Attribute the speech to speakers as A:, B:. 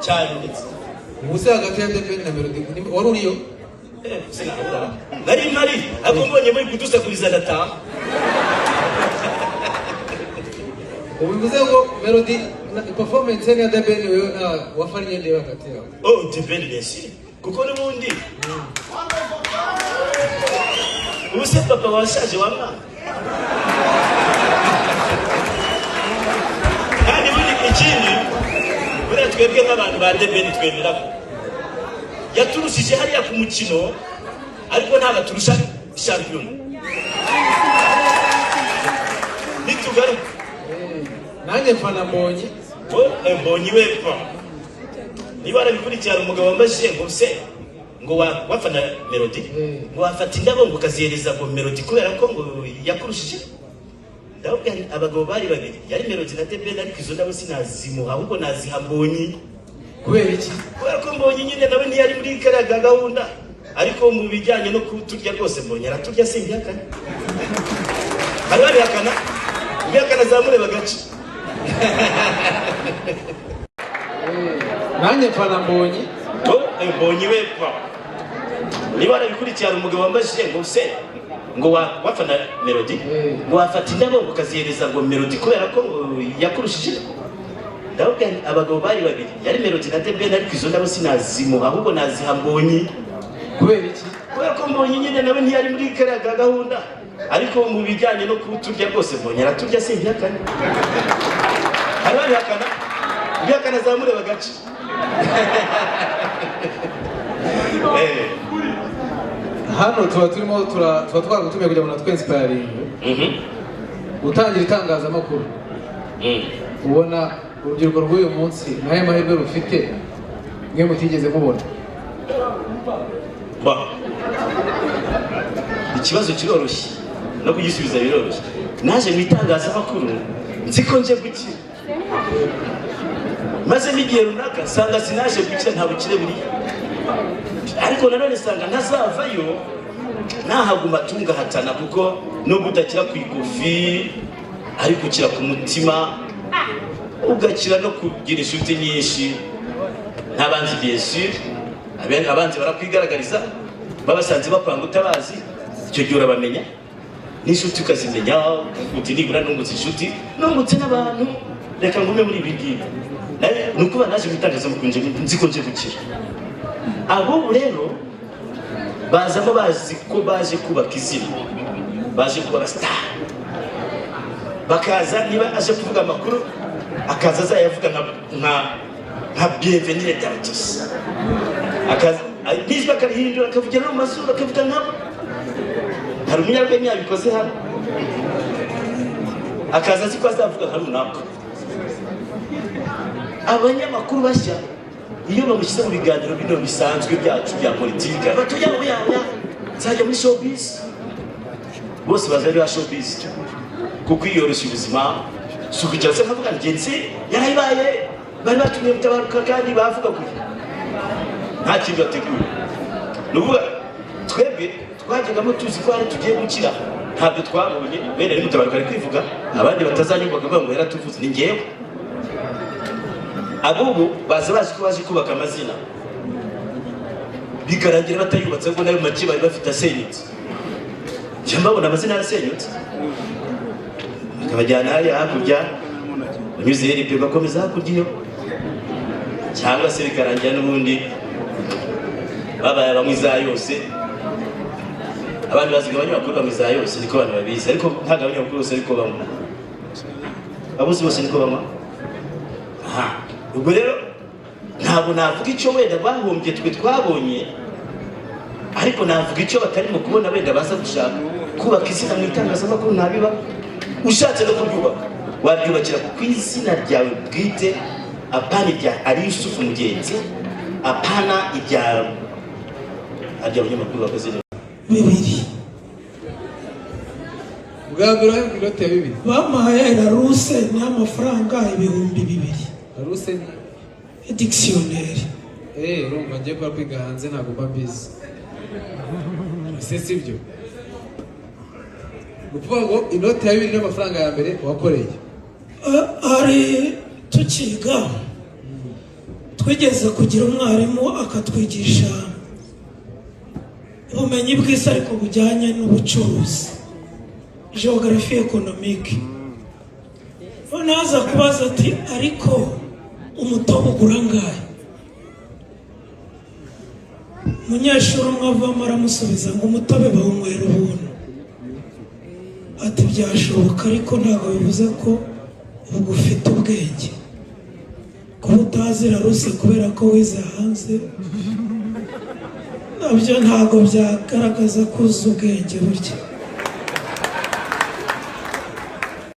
A: cyane ndetse
B: ubuse hagati ya Debeni na Melody wari uriyo
A: sinabura nari mari ako mbonye muri kudusakuriza ndataha
B: ubivuze ngo Melody performance ya Debeni wewe wafanye nde hagati yao
A: Debeni nesi kuko n'ubundi ubuse papa washaje wa mwana kandi bundi ikindi buriya twebwe nk'abantu ba Debeni twemera ko yaturushije hariya ku mukino ariko ntabwo turusha shampiyona nitugaruka
B: nanjye mfana Mbonyi
A: Mbonyi wepfa niba arabikurikirana umugabo wambajije ngo se ngo wafana Melody ngo wafata indabo ngo ukazihereza ngo Melody kubera ko ngo yakurushije ndabwira abagabo bari babiri yari Melody na Debeni ariko izo ndabo sinazimuha ahubwo naziha Mbonyi
B: kubera iki
A: kubera ko Mbonyi nyine nawe ntiyari muri kariya gahunda ariko mu bijyanye no kuturya rwose Mbonyi araturya simbihakana bari babihakana bihakana zamureba gace
B: nanjye mfana Mbonyi
A: Mbonyi wepfa niba arabikurikirana umugabo wambajije ngo se ngo wafana Melody ngo wafata indabo ngo ukazihereza ngo Melody kubera ko yakurushije ndabwira abagabo bari babiri yari Melody na Debeni ariko izo ndabo sinazimuha ahubwo naziha Mbonyi
B: kubera iki
A: kubera ko Mbonyi nyine nawe ntiyari muri kariya gahunda ariko mu bijyanye no kuturya rwose Mbonyi araturya simbihakana hari babihakana bihakana zamureba gace
B: hano tuba twagutumiye kugira ngo natwe inspiring gutangira itangazamakuru ubona urubyiruko rw'uyu munsi nayo mahirwe rufite mwe mutigeze mubona
A: ikibazo kiroroshye no kugisubiza biroroshye naje mu itangazamakuru nzi ko nje gukira maze n'igihe runaka nsanga sinaje gukira nta bukire buriya ariko nanone nsanga ntazavayo nahaguma tungahatana kuko nubwo udakira ku ikofi ariko ukira ku mutima ugakira no kugira inshuti nyinshi n'abanzi byinshi abanzi barakwigaragariza babasanze bapanga utabazi icyo gihe urabamenya n'inshuti ukazimenya uti nibura nungutse inshuti nungutse n'abantu reka ngume muri ibi ngibi ni ukuba naje gutangazamakuru nzi ko nje gukira abo rero bazamo bazi ko baje kubaka izina baje kuba star bakaza niba aje kuvuga amakuru akaza azayavuga nka Bienvenue d'artiste akaza nizba karihindura akavugira no mazuru akavuga nkabo hari umunyarwenya yabikoze hano akaza ziko azavuga nka runaka abanyamakuru bashya iyo bamushyize mu biganiro bino bisanzwe byacu bya politike batuya nzajya muri showbiz bose bazari ba showbiz kuko iyoroshya ubuzima sukugira se nkavuga ngenzi yarayibaye bari batumye mutabaruka kandi bavuga kuri nta kintu bateguye nuvuga twebwe twajyagamo tuzi ko ari tugiye gukira ntabwo twabonye bene ari mutabaruka ari kwivuga abandi batazanyumva bakavuga ngo yaratuvuze ni ngewe abubu baza bazi ko baje kubaka amazina bikarangira batayubatse ngo nayo make bari bafite asenyutse njya mbabona amazina yarasenyutse bakabajyana hariya hakurya banyuze heripe bakomeza hakurya iyo cyangwa se bikarangira n'ubundi babaye abamwiza yose abandi baziga abanyamakuru bamwiza yose niko abantu babizi ariko ntabwo abanyamakuru bose ariko bamwe abuzi bose niko bamwe ubwo rero ntabwo navuga icyo wenda bahombye twe twabonye ariko navuga icyo batarimo kubona wenda baza gushaka kubaka izina mu itangazamakuru ntabiba ushatse no kuryubaka waryubakira ku izina ryawe bwite apana irya ari Yusufu Mugenzi apana irya abanyamakuru bakoze
C: bibiri
B: bwa mbere aho inote ya 2
C: bamuhaye na ruse n'amafaranga 2,000
B: Ruse ni
C: dictionnaire
B: urumva ngiye kwa kwiga hanze ntabwo mbabizi sibyo ukuvuga ngo inote ya 2 n'amafaranga ya mbere wakoreye
C: ari tukiga twigeze kugira umwarimu akatwigisha ubumenyi bw'isi ariko bujyanye n'ubucuruzi, geography economique. Naza kubaza ati ariko umutobe ugura ngahe? Umunyeshuri umwe avamo aramusubiza ngo umutobe bawunywera ubuntu. Ati byashoboka ariko ntabwo bivuze ko ubu ufite ubwenge. Kuba utazira ruse kubera ko wize hanze nabyo ntabwo byagaragaza ko uzi ubwenge burya.